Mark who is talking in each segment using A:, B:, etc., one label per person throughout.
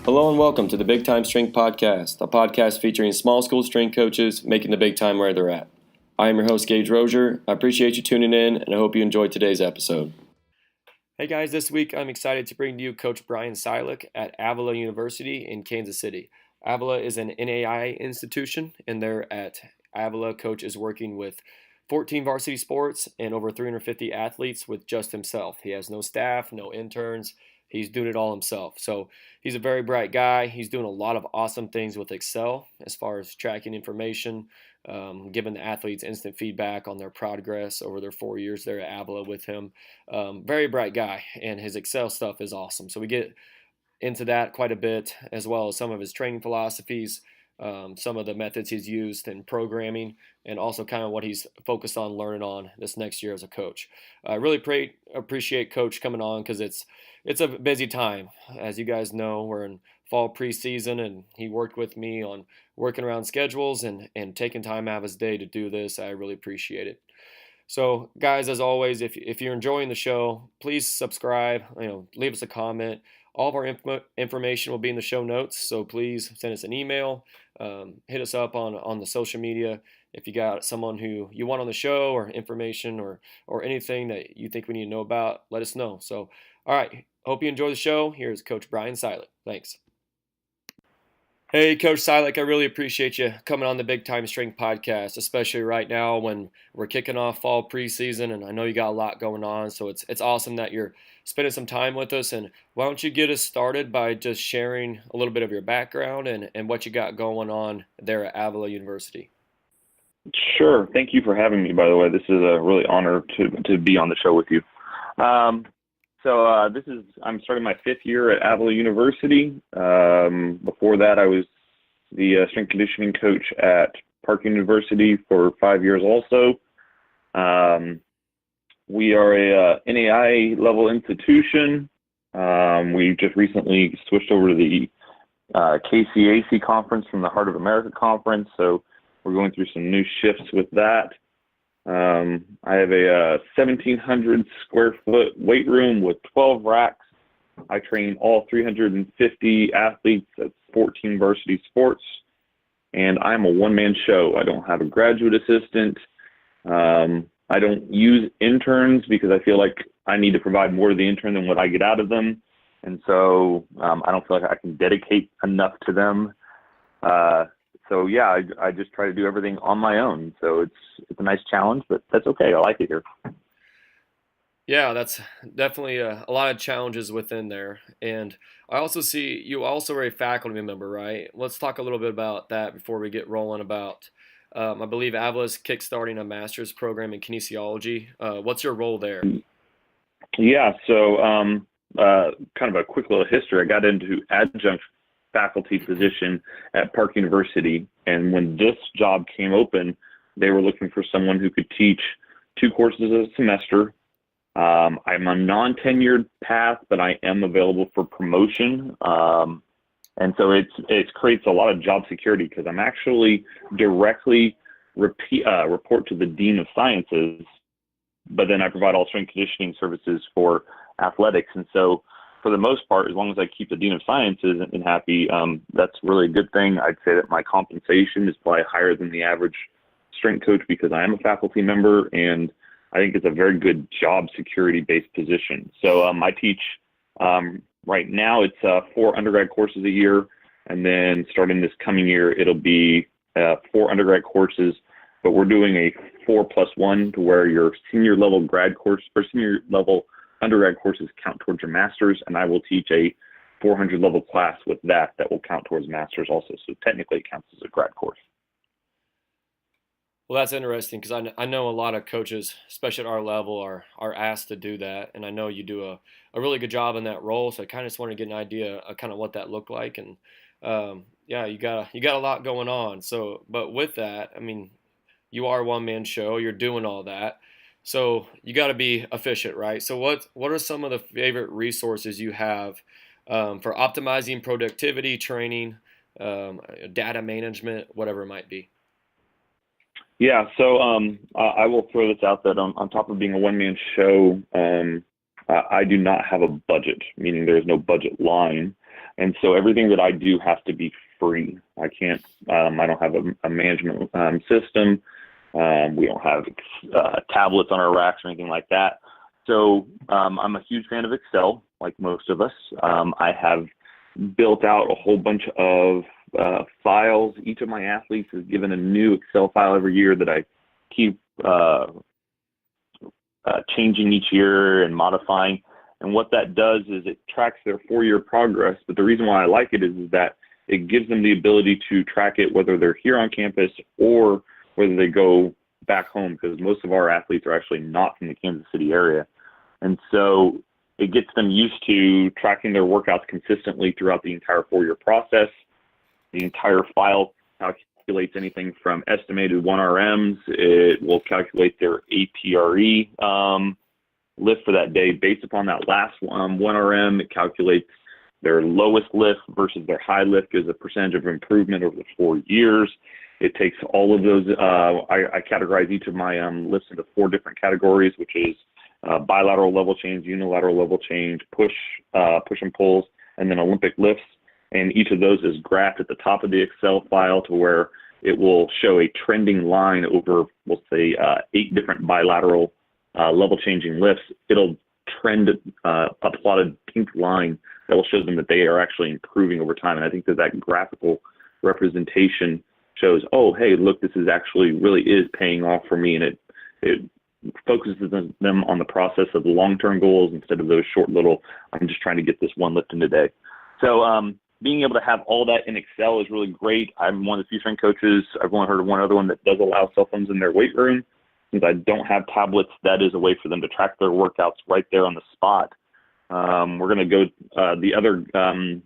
A: Hello and welcome to the Big Time Strength Podcast, a podcast featuring small school strength coaches making the big time where they're at. I am your host, Gage Rozier. I appreciate you tuning in, and I hope you enjoyed today's episode. Hey guys, this week I'm excited to bring to you Coach Brian Ciolek at Avila University in Kansas City. Avila is an NAIA institution, and there at Avila, Coach is working with 14 varsity sports and over 350 athletes with just himself. He has no staff, no interns. He's doing it all himself. So he's a very bright guy. He's doing a lot of awesome things with Excel as far as tracking information, giving the athletes instant feedback on their progress over their 4 years there at Avila with him. Very bright guy, and his Excel stuff is awesome. So we get into that quite a bit, as well as some of his training philosophies, some of the methods he's used in programming, and also kind of what he's focused on learning on this next year as a coach. I really appreciate Coach coming on because it's a busy time. As you guys know, we're in fall preseason, and he worked with me on working around schedules and taking time out of his day to do this. I really appreciate it. So, guys, as always, if you're enjoying the show, please subscribe. Leave us a comment. All of our information will be in the show notes, so please send us an email. Hit us up on the social media if you got someone who you want on the show, or information or anything that you think we need to know about. Let us know. So, all right. Hope you enjoy the show. Here's Coach Brian Ciolek. Thanks. Hey, Coach Ciolek, I really appreciate you coming on the Big Time Strength Podcast, especially right now when we're kicking off fall preseason, and I know you got a lot going on, so it's awesome that you're spending some time with us. And why don't you get us started by just sharing a little bit of your background and what you got going on there at Avila University?
B: Sure. Thank you for having me, by the way. This is a really honor to be on the show with you. I'm starting my 5th year at Avila University. Before that, I was the strength conditioning coach at Park University for 5 years also. We are a NAIA level institution. We just recently switched over to the KCAC conference from the Heart of America conference, so we're going through some new shifts with that. I have a 1,700 square foot weight room with 12 racks. I train all 350 athletes at 14 varsity sports, and I'm a one-man show. I don't have a graduate assistant. I don't use interns because I feel like I need to provide more to the intern than what I get out of them, and so I don't feel like I can dedicate enough to them. I just try to do everything on my own. So it's a nice challenge, but that's okay. I like it here.
A: Yeah, that's definitely a lot of challenges within there. And I also see you also are a faculty member, right? Let's talk a little bit about that before we get rolling about, I believe Avila's kickstarting a master's program in kinesiology. What's your role there?
B: Yeah, so kind of a quick little history. I got into adjunct faculty position at Park University, and when this job came open, they were looking for someone who could teach 2 courses a semester. I'm a non-tenured path, but I am available for promotion, and so it creates a lot of job security because I'm actually directly report to the Dean of Sciences, but then I provide all strength conditioning services for athletics, and so for the most part, as long as I keep the Dean of Sciences and happy, that's really a good thing. I'd say that my compensation is probably higher than the average strength coach because I am a faculty member, and I think it's a very good job security-based position. So I teach right now, it's 4 undergrad courses a year, and then starting this coming year, it'll be 4 undergrad courses, but we're doing a 4+1 to where your senior level grad course or senior level undergrad courses count towards your master's, and I will teach a 400 level class with that will count towards master's also. So technically it counts as a grad course.
A: Well, that's interesting because I know a lot of coaches, especially at our level, are asked to do that, and I know you do a really good job in that role. So I kind of just want to get an idea of kind of what that looked like, and you got a lot going on. So, but with that, I mean, you are a one-man show. You're doing all that. So you got to be efficient, right? So what are some of the favorite resources you have for optimizing productivity, training, data management, whatever it might be?
B: Yeah, so I will throw this out that on top of being a one-man show, I do not have a budget, meaning there is no budget line. And so everything that I do has to be free. I can't, I don't have a management system. We don't have tablets on our racks or anything like that. So I'm a huge fan of Excel, like most of us. I have built out a whole bunch of files. Each of my athletes is given a new Excel file every year that I keep changing each year and modifying. And what that does is it tracks their 4-year progress. But the reason why I like it is that it gives them the ability to track it whether they're here on campus or whether they go back home, because most of our athletes are actually not from the Kansas City area. And so it gets them used to tracking their workouts consistently throughout the entire 4-year process. The entire file calculates anything from estimated 1RMs. It will calculate their APRE lift for that day based upon that last 1RM. It calculates their lowest lift versus their high lift as a percentage of improvement over the 4 years. It takes all of those. I categorize each of my lifts into 4 different categories, which is bilateral level change, unilateral level change, push and pulls, and then Olympic lifts. And each of those is graphed at the top of the Excel file to where it will show a trending line over, we'll say, 8 different bilateral level changing lifts. It'll trend a plotted pink line that will show them that they are actually improving over time. And I think that graphical representation shows, oh, hey, look, this is actually really is paying off for me. And it focuses them on the process of the long-term goals instead of those short little, I'm just trying to get this one lift in today. So being able to have all that in Excel is really great. I'm one of the few strength coaches, I've only heard of one other one that does allow cell phones in their weight room. Since I don't have tablets, that is a way for them to track their workouts right there on the spot. We're going to go, the other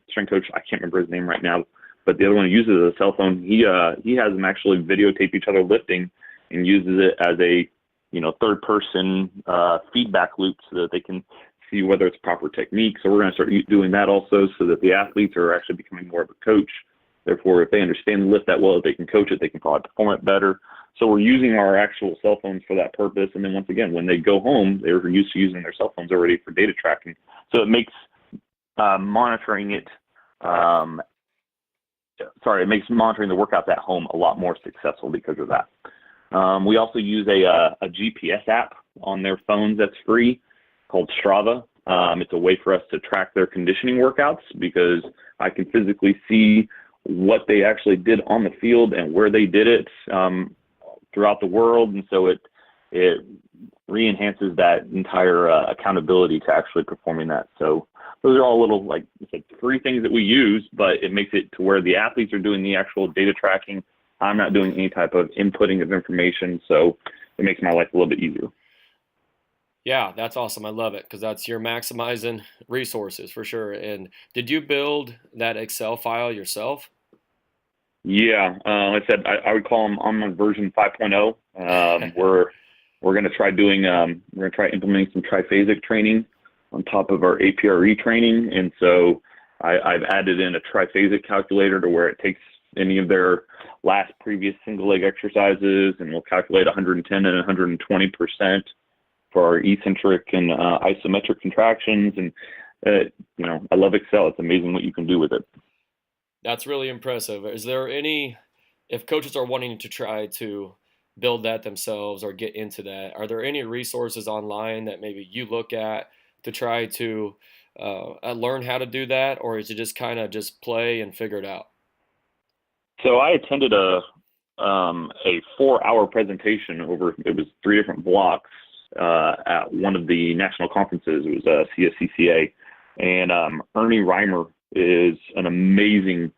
B: strength coach, I can't remember his name right now, but the other one who uses a cell phone, he has them actually videotape each other lifting and uses it as a third person feedback loop so that they can see whether it's proper technique. So we're going to start doing that also so that the athletes are actually becoming more of a coach. Therefore, if they understand the lift that well, if they can coach it, they can probably perform it better. So we're using our actual cell phones for that purpose. And then once again, when they go home, they're used to using their cell phones already for data tracking. So it makes monitoring it, it makes monitoring the workouts at home a lot more successful because of that. We also use a GPS app on their phones that's free called Strava. It's a way for us to track their conditioning workouts because I can physically see what they actually did on the field and where they did it throughout the world. And so it re-enhances that entire accountability to actually performing that. So those are all little, like I said, free things that we use, but it makes it to where the athletes are doing the actual data tracking. I'm not doing any type of inputting of information. So it makes my life a little bit easier.
A: Yeah, that's awesome. I love it because you're maximizing resources for sure. And did you build that Excel file yourself?
B: Yeah, like I said, I would call them on version 5.0. We're going to try implementing some triphasic training on top of our APRE training. And so I've added in a triphasic calculator to where it takes any of their last previous single leg exercises and we'll calculate 110 and 120% for our eccentric and isometric contractions. And, I love Excel. It's amazing what you can do with it.
A: That's really impressive. Is there if coaches are wanting to try to build that themselves or get into that, are there any resources online that maybe you look at to try to learn how to do that? Or is it just kind of just play and figure it out?
B: So I attended a 4-hour presentation it was 3 different blocks at one of the national conferences. It was CSCCA. And Ernie Reimer is an amazing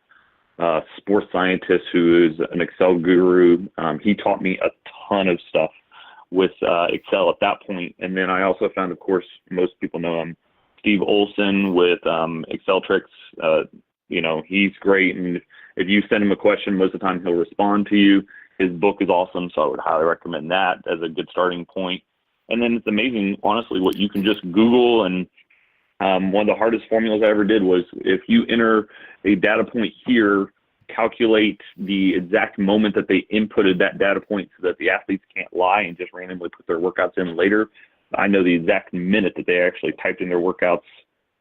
B: sports scientist who is an Excel guru. He taught me a ton of stuff with Excel at that point. And then I also found, of course, most people know him, Steve Olson with Excel Tricks. He's great. And if you send him a question, most of the time he'll respond to you. His book is awesome, so I would highly recommend that as a good starting point. And then it's amazing, honestly, what you can just Google. And one of the hardest formulas I ever did was if you enter a data point here, calculate the exact moment that they inputted that data point so that the athletes can't lie and just randomly put their workouts in later. I know the exact minute that they actually typed in their workouts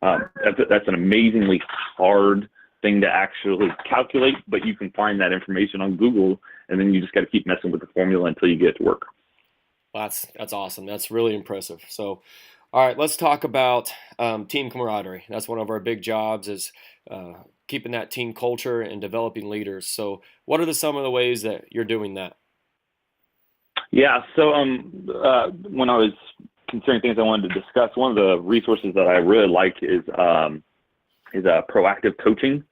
B: That's an amazingly hard thing to actually calculate, but you can find that information on Google, and then you just got to keep messing with the formula until you get it to work.
A: That's awesome. That's really impressive. So, all right, let's talk about team camaraderie. That's one of our big jobs is keeping that team culture and developing leaders. So, what are some of the ways that you're doing that?
B: Yeah. So when I was considering things I wanted to discuss, one of the resources that I really like is proactive coaching.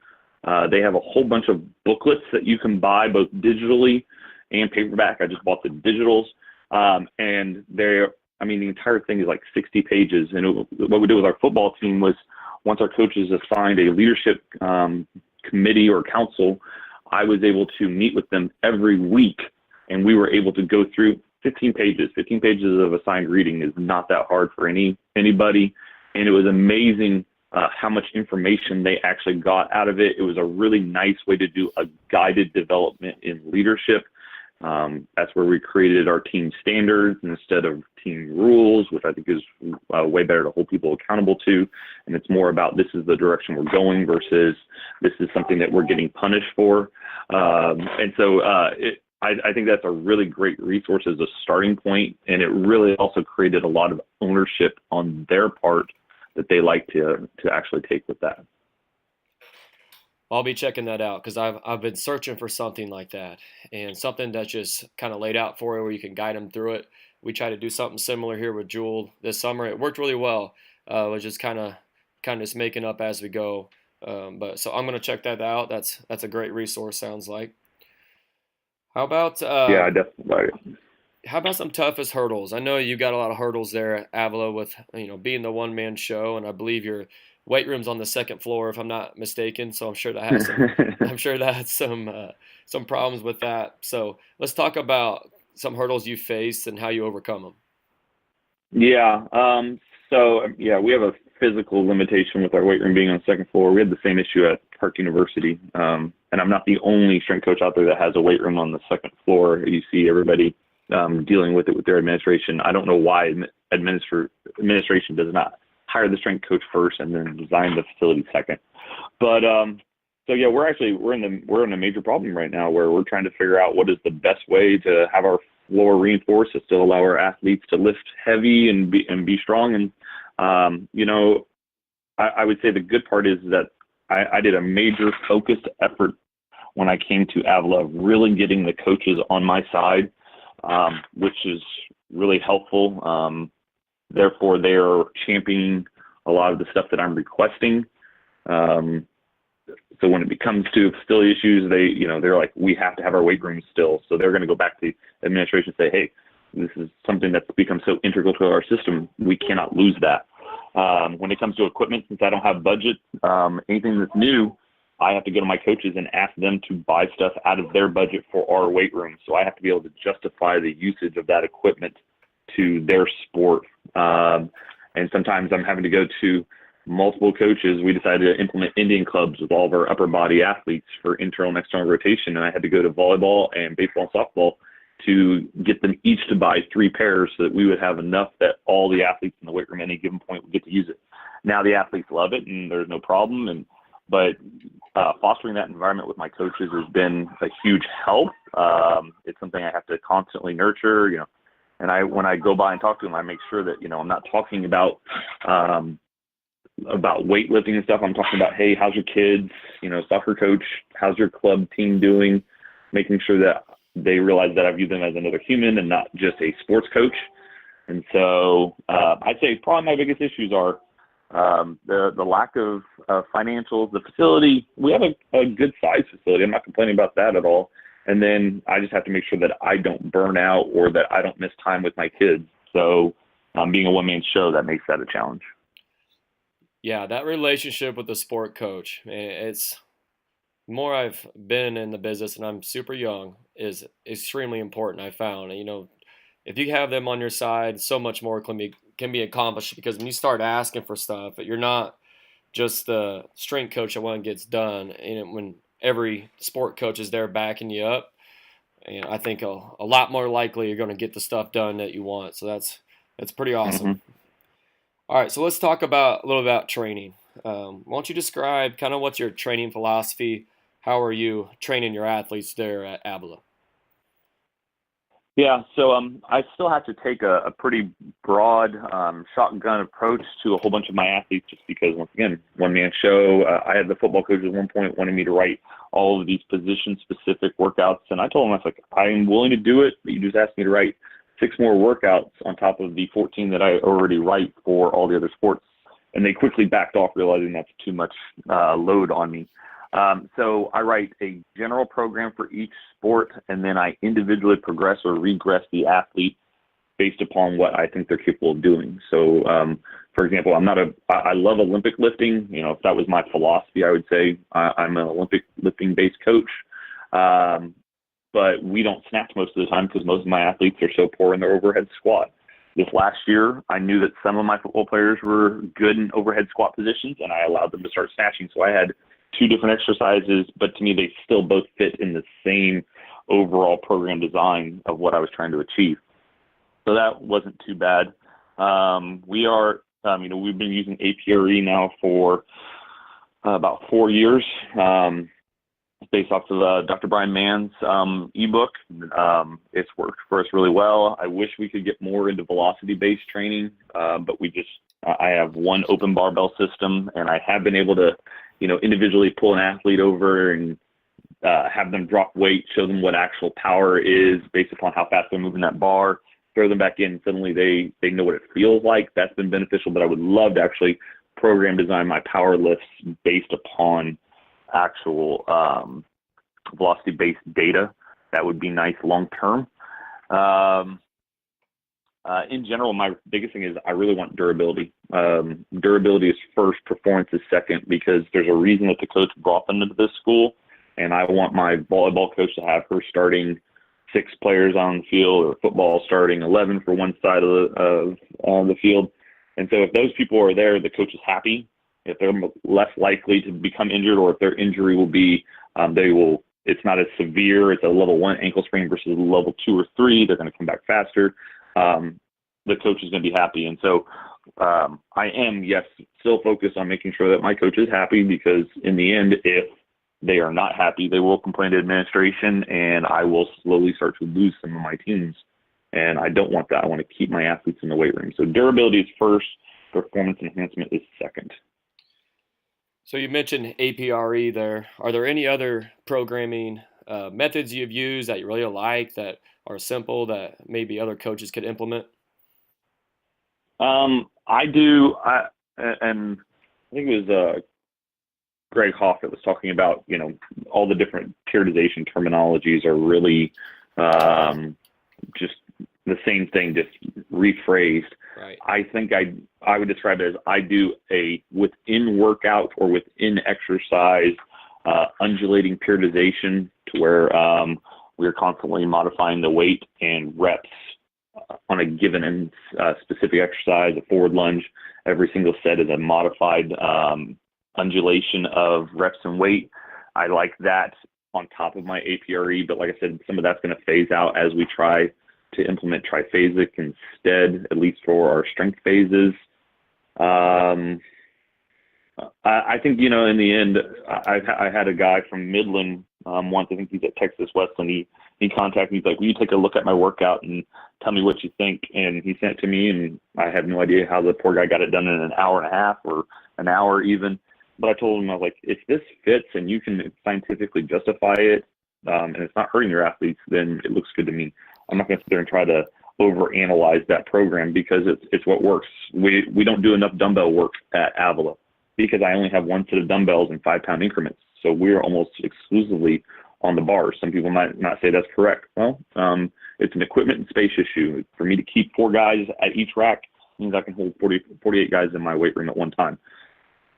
B: They have a whole bunch of booklets that you can buy both digitally and paperback. I just bought the digitals, and the entire thing is like 60 pages. And what we did with our football team was once our coaches assigned a leadership committee or council, I was able to meet with them every week, and we were able to go through 15 pages. 15 pages of assigned reading is not that hard for anybody, and it was amazing how much information they actually got out of it. It was a really nice way to do a guided development in leadership. That's where we created our team standards instead of team rules, which I think is way better to hold people accountable to. And it's more about this is the direction we're going versus this is something that we're getting punished for. I think that's a really great resource as a starting point, and it really also created a lot of ownership on their part that they like to actually take with that.
A: I'll be checking that out because I've been searching for something like that and something that's just kind of laid out for you where you can guide them through it. We tried to do something similar here with Jewel this summer. It worked really well. It was just kind of just making up as we go. But so I'm going to check that out. That's a great resource. Sounds like. How about
B: Yeah, definitely.
A: How about some toughest hurdles? I know you got a lot of hurdles there at Avila with being the one man show, and I believe your weight room's on the second floor, if I'm not mistaken. So I'm sure that has some problems with that. So let's talk about some hurdles you faced and how you overcome them.
B: Yeah. We have a physical limitation with our weight room being on the second floor. We had the same issue at Park University. And I'm not the only strength coach out there that has a weight room on the second floor. You see everybody dealing with it with their administration. I don't know why administration does not hire the strength coach first and then design the facility second. But we're in a major problem right now where we're trying to figure out what is the best way to have our floor reinforced to still allow our athletes to lift heavy and be strong. And I would say the good part is that I did a major focused effort when I came to Avila, really getting the coaches on my side, which is really helpful. Therefore, they are championing a lot of the stuff that I'm requesting. So when it comes to facility issues, they're like, we have to have our weight room still. So they're going to go back to the administration and say, hey, this is something that's become so integral to our system, we cannot lose that. When it comes to equipment, since I don't have budget, anything that's new, I have to go to my coaches and ask them to buy stuff out of their budget for our weight room. So I have to be able to justify the usage of that equipment to their sport. And sometimes I'm having to go to multiple coaches. We decided to implement Indian clubs with all of our upper body athletes for internal and external rotation. And I had to go to volleyball and baseball and softball to get them each to buy 3 pairs so that we would have enough that all the athletes in the weight room at any given point would get to use it. Now the athletes love it and there's no problem. But fostering that environment with my coaches has been a huge help. It's something I have to constantly nurture, and when I go by and talk to them, I make sure that, I'm not talking about weightlifting and stuff. I'm talking about, hey, how's your kids, soccer coach, how's your club team doing? Making sure that they realize that I view them as another human and not just a sports coach. And so I'd say probably my biggest issues are the lack of financials, the facility. We have a good size facility. I'm not complaining about that at all. And then I just have to make sure that I don't burn out or that I don't miss time with my kids. So being a one-man show, that makes that a challenge.
A: Yeah, that relationship with the sport coach, it's more I've been in the business and I'm super young, is extremely important, I found. If you have them on your side, so much more can be accomplished, because when you start asking for stuff, you're not just the strength coach that one gets done. And when every sport coach is there backing you up, and I think a lot more likely you're going to get the stuff done that you want. So that's pretty awesome. All right, so let's talk about a little about training. Why don't you describe kind of what's your training philosophy? How are you training your athletes there at Avila?
B: Yeah, so I still have to take a pretty broad shotgun approach to a whole bunch of my athletes, just because, once again, one man show. I had the football coach at one point wanting me to write all of these position specific workouts, and I told him, I was like, I am willing to do it, but you just asked me to write 6 more workouts on top of the 14 that I already write for all the other sports, and they quickly backed off, realizing that's too much load on me. So I write a general program for each sport, and then I individually progress or regress the athlete based upon what I think they're capable of doing. So, for example, I love Olympic lifting. You know, if that was my philosophy, I would say I'm an Olympic lifting based coach. But we don't snatch most of the time because most of my athletes are so poor in their overhead squat. This last year, I knew that some of my football players were good in overhead squat positions, and I allowed them to start snatching. So I had 2 different exercises, but to me, they still both fit in the same overall program design of what I was trying to achieve. So that wasn't too bad. We've been using APRE now for about 4 years. Based off of Dr. Brian Mann's ebook. It's worked for us really well. I wish we could get more into velocity-based training, but I have one open barbell system, and I have been able to, individually pull an athlete over and have them drop weight, show them what actual power is based upon how fast they're moving that bar, throw them back in. Suddenly they know what it feels like. That's been beneficial, but I would love to actually program design my power lifts based upon actual velocity-based data. That would be nice long-term. In general, my biggest thing is I really want durability. Durability is first, performance is second, because there's a reason that the coach brought them into this school, and I want my volleyball coach to have her starting 6 players on the field, or football starting 11 for one side of the field. And so if those people are there, the coach is happy. If they're less likely to become injured, or if their injury will be, it's not as severe. It's a level 1 ankle sprain versus a level 2 or 3. They're going to come back faster. The coach is going to be happy. And so I am, yes, still focused on making sure that my coach is happy, because in the end, if they are not happy, they will complain to administration, and I will slowly start to lose some of my teams. And I don't want that. I want to keep my athletes in the weight room. So durability is first, performance enhancement is second.
A: So you mentioned APRE there. Are there any other programming methods you've used that you really like, that are simple, that maybe other coaches could implement?
B: I do. And I think it was Greg Hoff that was talking about, all the different periodization terminologies are really just the same thing, just rephrased.
A: Right.
B: I think I would describe it as I do a within workout or within exercise undulating periodization, to where we are constantly modifying the weight and reps on a given and specific exercise. A forward lunge, every single set is a modified undulation of reps and weight. I like that on top of my APRE, but like I said, some of that's going to phase out as we try to implement triphasic instead, at least for our strength phases. I think, in the end, I had a guy from Midland once. I think he's at Texas Wesleyan. He contacted me. He's like, will you take a look at my workout and tell me what you think? And he sent it to me, and I have no idea how the poor guy got it done in an hour and a half or an hour even. But I told him, I was like, if this fits and you can scientifically justify it, and it's not hurting your athletes, then it looks good to me. I'm not going to sit there and try to overanalyze that program, because it's what works. We don't do enough dumbbell work at Avila, because I only have one set of dumbbells in 5-pound increments. So we're almost exclusively on the bars. Some people might not say that's correct. Well, it's an equipment and space issue. For me to keep 4 guys at each rack means I can hold 48 guys in my weight room at one time.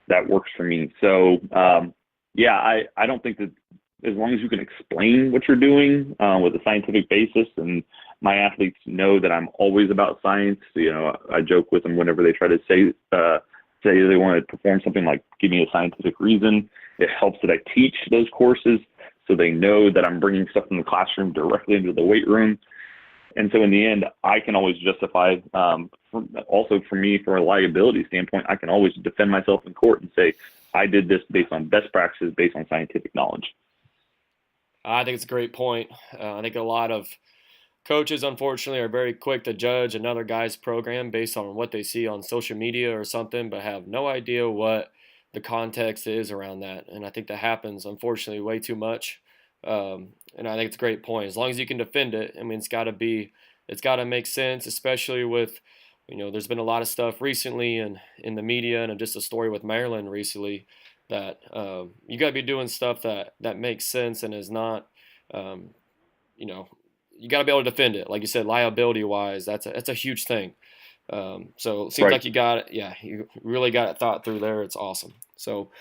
B: That works for me. So, I don't think that, as long as you can explain what you're doing with a scientific basis, and my athletes know that I'm always about science. I joke with them whenever they try to say they want to perform something, like, give me a scientific reason. It helps that I teach those courses, so they know that I'm bringing stuff from the classroom directly into the weight room. And so in the end, I can always justify, also for me, from a liability standpoint, I can always defend myself in court and say, I did this based on best practices, based on scientific knowledge.
A: I think it's a great point. I think a lot of coaches, unfortunately, are very quick to judge another guy's program based on what they see on social media or something, but have no idea what the context is around that. And I think that happens, unfortunately, way too much. And I think it's a great point. As long as you can defend it, I mean, it's got to make sense, especially with, there's been a lot of stuff recently in the media, and just a story with Maryland recently that you got to be doing stuff that makes sense and is not, you got to be able to defend it. Like you said, liability wise, that's a huge thing. So it seems like you got it. Yeah, you really got it thought through there. It's awesome. So,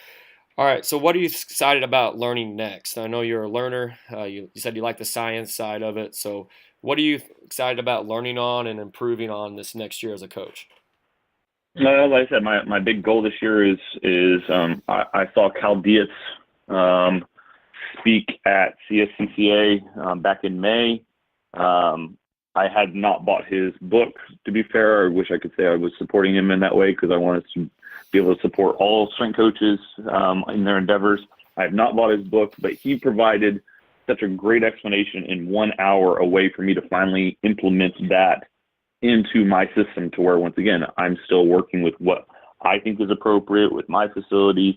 A: all right. So what are you excited about learning next? I know you're a learner. You said you like the science side of it. So what are you excited about learning on and improving on this next year as a coach?
B: Like I said, my big goal this year is I saw Cal Dietz speak at CSCCA back in May. I had not bought his book, to be fair. I wish I could say I was supporting him in that way, because I wanted to be able to support all strength coaches in their endeavors. I have not bought his book, but he provided such a great explanation in 1 hour away for me to finally implement that into my system, to where, once again, I'm still working with what I think is appropriate with my facilities.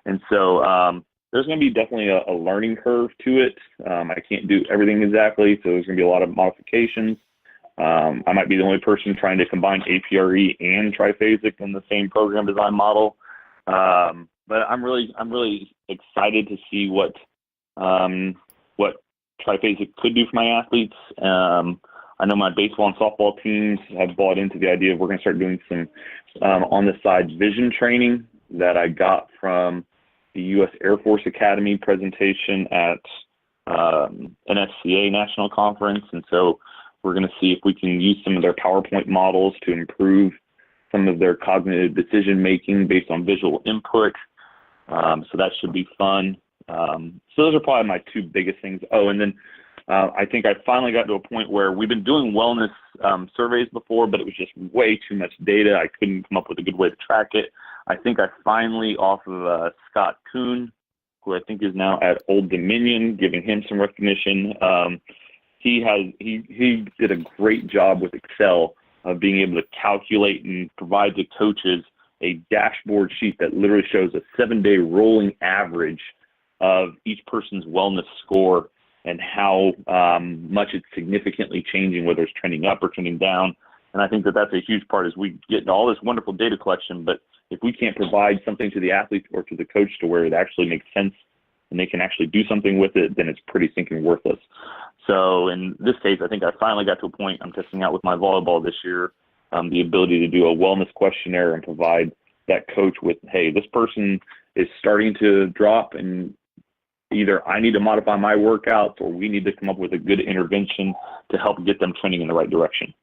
B: And so there's going to be definitely a learning curve to it. I can't do everything exactly, so there's going to be a lot of modifications. I might be the only person trying to combine APRE and triphasic in the same program design model. But I'm really excited to see what triphasic could do for my athletes. I know my baseball and softball teams have bought into the idea of we're going to start doing some on the side vision training that I got from the U.S. Air Force Academy presentation at NSCA National Conference. And so we're going to see if we can use some of their PowerPoint models to improve some of their cognitive decision making based on visual input. So that should be fun. So those are probably my two biggest things. Oh, and then I think I finally got to a point where we've been doing wellness surveys before, but it was just way too much data. I couldn't come up with a good way to track it. I think I finally, off of Scott Kuhn, who I think is now at Old Dominion, giving him some recognition. He did a great job with Excel of being able to calculate and provide to coaches a dashboard sheet that literally shows a 7-day rolling average of each person's wellness score and how much it's significantly changing, whether it's trending up or trending down. And I think that that's a huge part, is we get all this wonderful data collection, but if we can't provide something to the athlete or to the coach to where it actually makes sense and they can actually do something with it, then it's pretty stinking worthless. So in this case, I think I finally got to a point I'm testing out with my volleyball this year, the ability to do a wellness questionnaire and provide that coach with, hey, this person is starting to drop, and either I need to modify my workouts or we need to come up with a good intervention to help get them trending in the right direction.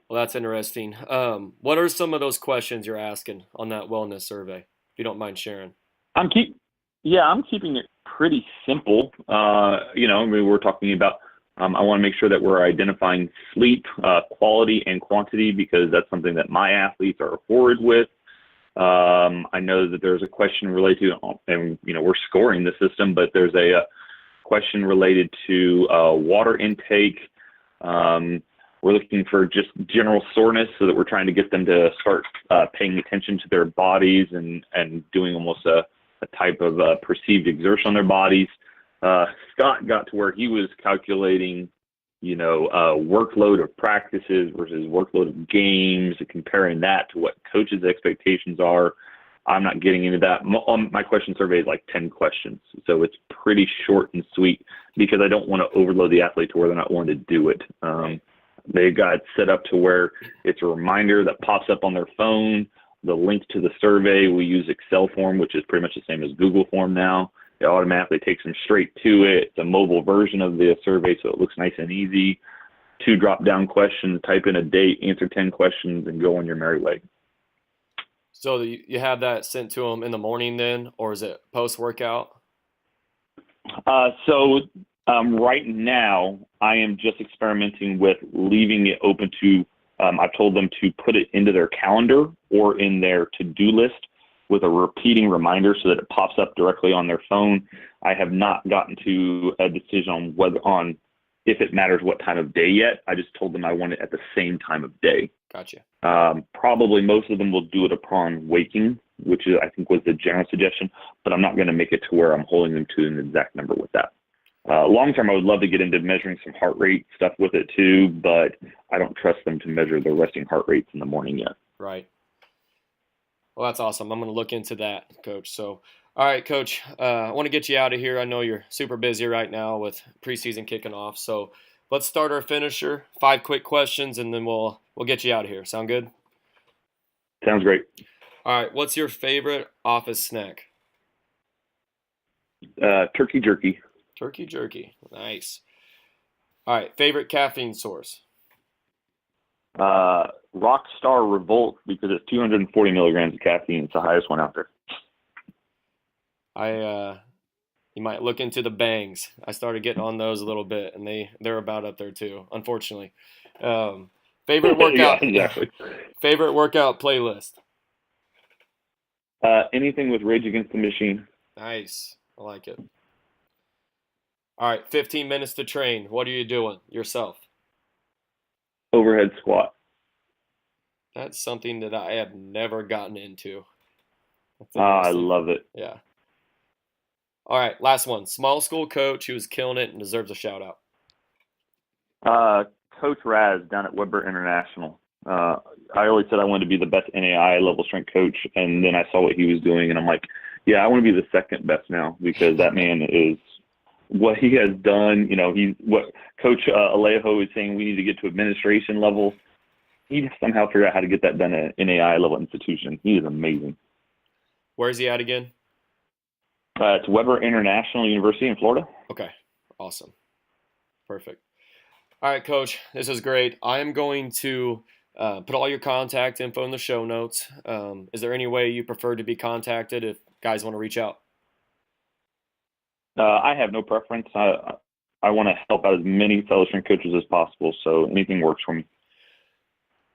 A: Well, that's interesting. What are some of those questions you're asking on that wellness survey, if you don't mind sharing?
B: I'm keeping it pretty simple. We're talking about, I want to make sure that we're identifying sleep quality and quantity, because that's something that my athletes are forward with. I know that there's a question related to, and we're scoring the system, but there's a question related to water intake. We're looking for just general soreness, so that we're trying to get them to start paying attention to their bodies and doing almost a type of perceived exertion on their bodies. Scott got to where he was calculating, workload of practices versus workload of games, and comparing that to what coaches' expectations are. I'm not getting into that. My question survey is like 10 questions, so it's pretty short and sweet, because I don't want to overload the athlete to where they're not willing to do it. They got it set up to where it's a reminder that pops up on their phone. The link to the survey, we use Excel form, which is pretty much the same as Google form now. It automatically takes them straight to it. It's a mobile version of the survey, so it looks nice and easy. 2 drop-down questions, type in a date, answer 10 questions, and go on your merry way.
A: So you have that sent to them in the morning then, or is it post-workout?
B: So Right now, I am just experimenting with leaving it open to, I've told them to put it into their calendar or in their to-do list with a repeating reminder so that it pops up directly on their phone. I have not gotten to a decision on if it matters what time of day yet. I just told them I want it at the same time of day.
A: Gotcha.
B: Probably most of them will do it upon waking, which is, I think, was the general suggestion, but I'm not going to make it to where I'm holding them to an exact number with that. Long term, I would love to get into measuring some heart rate stuff with it too, but I don't trust them to measure their resting heart rates in the morning yet.
A: Right. Well, that's awesome. I'm going to look into that, Coach. So, all right, Coach, I want to get you out of here. I know you're super busy right now with preseason kicking off. So let's start our finisher. 5 quick questions, and then we'll get you out of here. Sound good?
B: Sounds great.
A: All right. What's your favorite office snack?
B: Turkey jerky.
A: Turkey jerky. Nice. All right. Favorite caffeine source?
B: Rockstar Revolt, because it's 240 milligrams of caffeine. It's the highest one out there.
A: You might look into the Bangs. I started getting on those a little bit, and they're about up there too, unfortunately. Favorite workout?
B: Yeah, exactly.
A: Favorite workout playlist?
B: Anything with Rage Against the Machine.
A: Nice. I like it. All right, 15 minutes to train. What are you doing yourself?
B: Overhead squat.
A: That's something that I have never gotten into.
B: I love it.
A: Yeah. All right, last one. Small school coach who was killing it and deserves a shout
B: out. Coach Raz down at Weber International. I always said I wanted to be the best NAI level strength coach, and then I saw what he was doing, and I'm like, yeah, I want to be the second best now, because that man is what he has done. You know, he's what Coach Alejo is saying. We need to get to administration level. He somehow figured out how to get that done at an NAI level institution. He is amazing.
A: Where's he at again?
B: It's Weber International University in Florida.
A: Okay, awesome. Perfect. All right, Coach, this is great. I am going to put all your contact info in the show notes. Is there any way you prefer to be contacted if guys want to reach out?
B: I have no preference. I want to help out as many fellow strength coaches as possible, so anything works for me.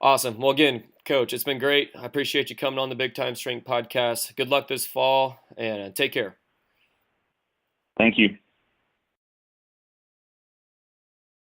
A: Awesome. Well, again, Coach, it's been great. I appreciate you coming on the Big Time Strength Podcast. Good luck this fall, and take care.
B: Thank you.